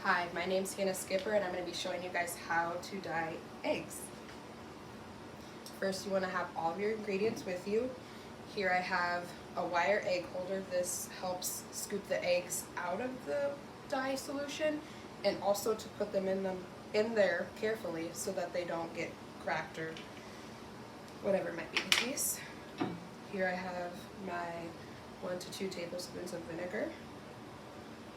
Hi, my name's Hannah Skipper and I'm going to be showing you guys how to dye eggs. First, you want to have all of your ingredients with you. Here I have a wire egg holder. This helps scoop the eggs out of the dye solution and also to put them in there carefully so that they don't get cracked or whatever might be the case. Here I have my 1 to 2 tablespoons of vinegar.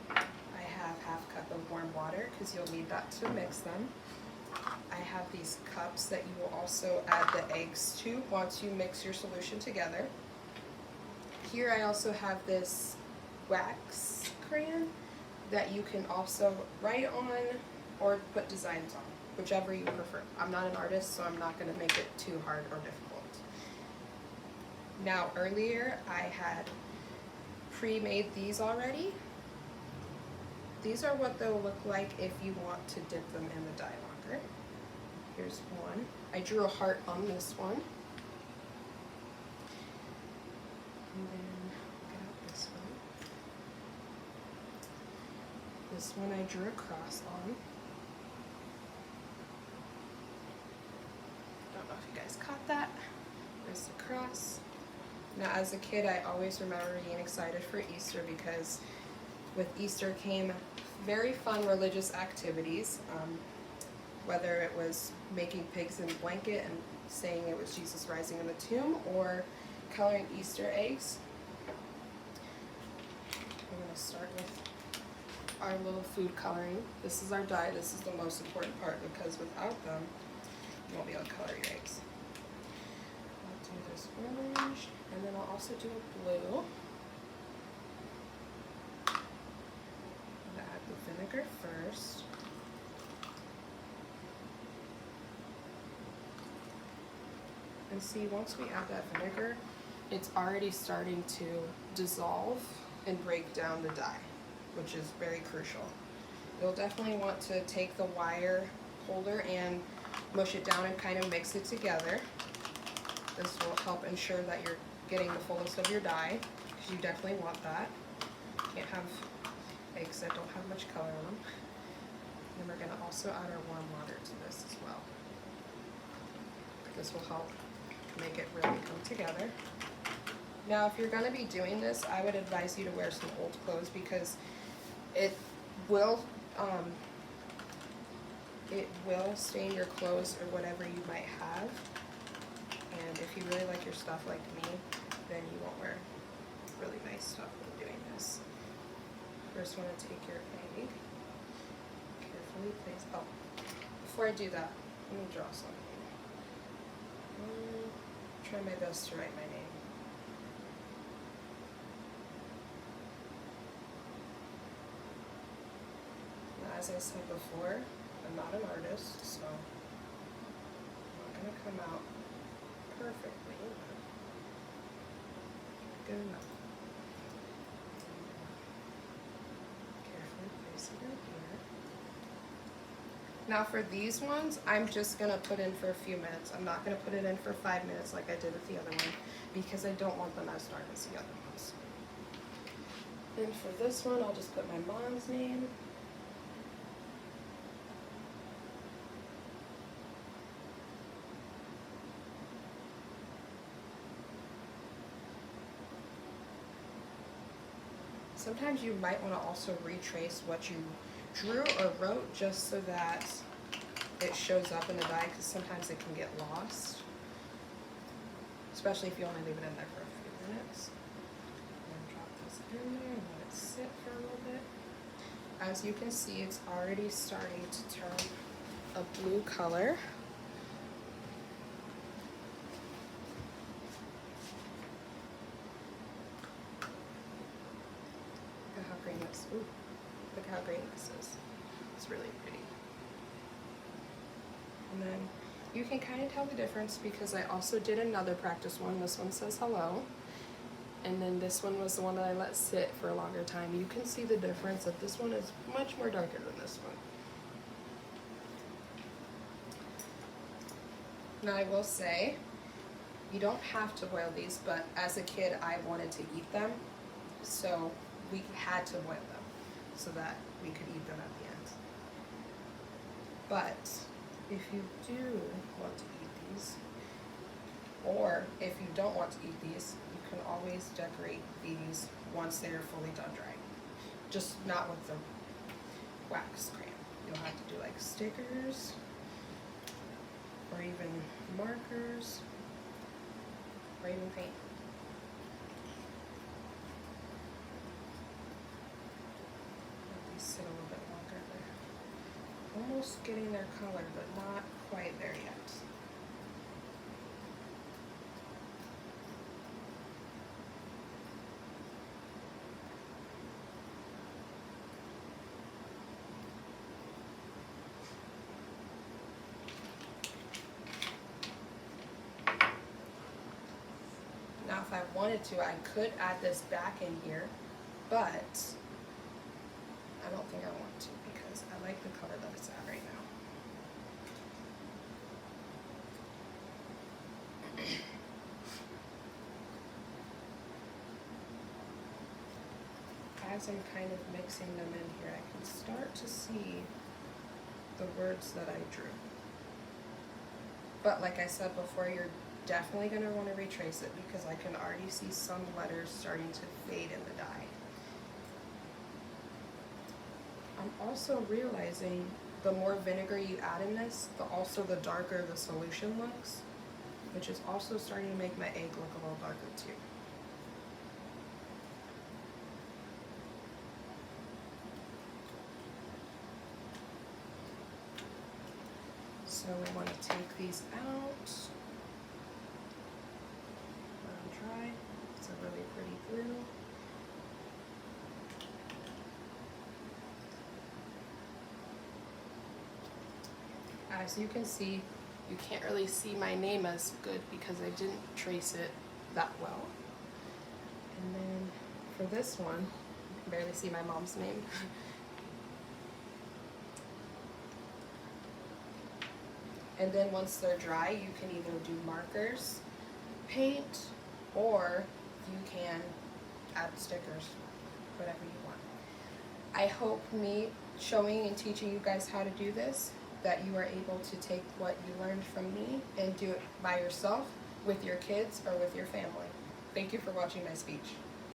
I have half cup of warm water because you'll need that to mix them. I have these cups that you will also add the eggs to once you mix your solution together. Here I also have this wax crayon that you can also write on or put designs on, whichever you prefer. I'm not an artist, so I'm not going to make it too hard or difficult. Now earlier I had pre-made these already. These are what they'll look like if you want to dip them in the dye longer. Here's one. I drew a heart on this one. And then get out this one. This one I drew a cross on. Don't know if you guys caught that. There's the cross. Now as a kid I always remember being excited for Easter because with Easter came very fun religious activities, whether it was making pigs in a blanket and saying it was Jesus rising in the tomb or coloring Easter eggs. I'm going to start with our little food coloring. This is our dye. This is the most important part because without them you won't be able to color your eggs. I'll do this orange and then I'll also do a blue. Vinegar first. And see, once we add that vinegar, it's already starting to dissolve and break down the dye, which is very crucial. You'll definitely want to take the wire holder and mush it down and kind of mix it together. This will help ensure that you're getting the fullest of your dye, because you definitely want that. Can't have eggs that don't have much color on them. And we're going to also add our warm water to this as well. This will help make it really come together. Now if you're going to be doing this, I would advise you to wear some old clothes because it will stain your clothes or whatever you might have. And if you really like your stuff like me, then you won't wear really nice stuff when doing this. First, want to take your egg, carefully place. Oh, before I do that, let me draw something. Try my best to write my name. Now, as I said before, I'm not an artist, so I'm not going to come out perfectly, but good enough. Now for these ones, I'm just going to put in for a few minutes. I'm not going to put it in for 5 minutes like I did with the other one because I don't want them as dark as the other ones. And for this one, I'll just put my mom's name. Sometimes you might want to also retrace what you drew or wrote just so that it shows up in the dye because sometimes it can get lost, especially if you only leave it in there for a few minutes. And drop this in there and let it sit for a little bit. As you can see, it's already starting to turn a blue color. Look at how green this. Ooh. Look how green this is. It's really pretty. And then you can kind of tell the difference because I also did another practice one. This one says hello. And then this one was the one that I let sit for a longer time. You can see the difference that this one is much more darker than this one. Now I will say, you don't have to boil these, but as a kid I wanted to eat them. So we had to boil them so that we could eat them at the end. But if you do want to eat these, or if you don't want to eat these, you can always decorate these once they are fully done drying. Just not with the wax crayon. You'll have to do like stickers or even markers or even paint. Let these sit a little bit longer. They're almost getting their color, but not quite there yet. Now, if I wanted to, I could add this back in here, but I don't think I want to because I like the color that it's at right now. As I'm kind of mixing them in here, I can start to see the words that I drew. But like I said before, you're definitely going to want to retrace it because I can already see some letters starting to fade in the dye. I'm also realizing the more vinegar you add in this, the darker the solution looks, which is also starting to make my egg look a little darker too. So we want to take these out. Let them dry. It's a really pretty blue. As you can see, you can't really see my name as good because I didn't trace it that well. And then for this one, you can barely see my mom's name. And then once they're dry, you can either do markers, paint, or you can add stickers, whatever you want. I hope me showing and teaching you guys how to do this, that you are able to take what you learned from me and do it by yourself, with your kids, or with your family. Thank you for watching my speech.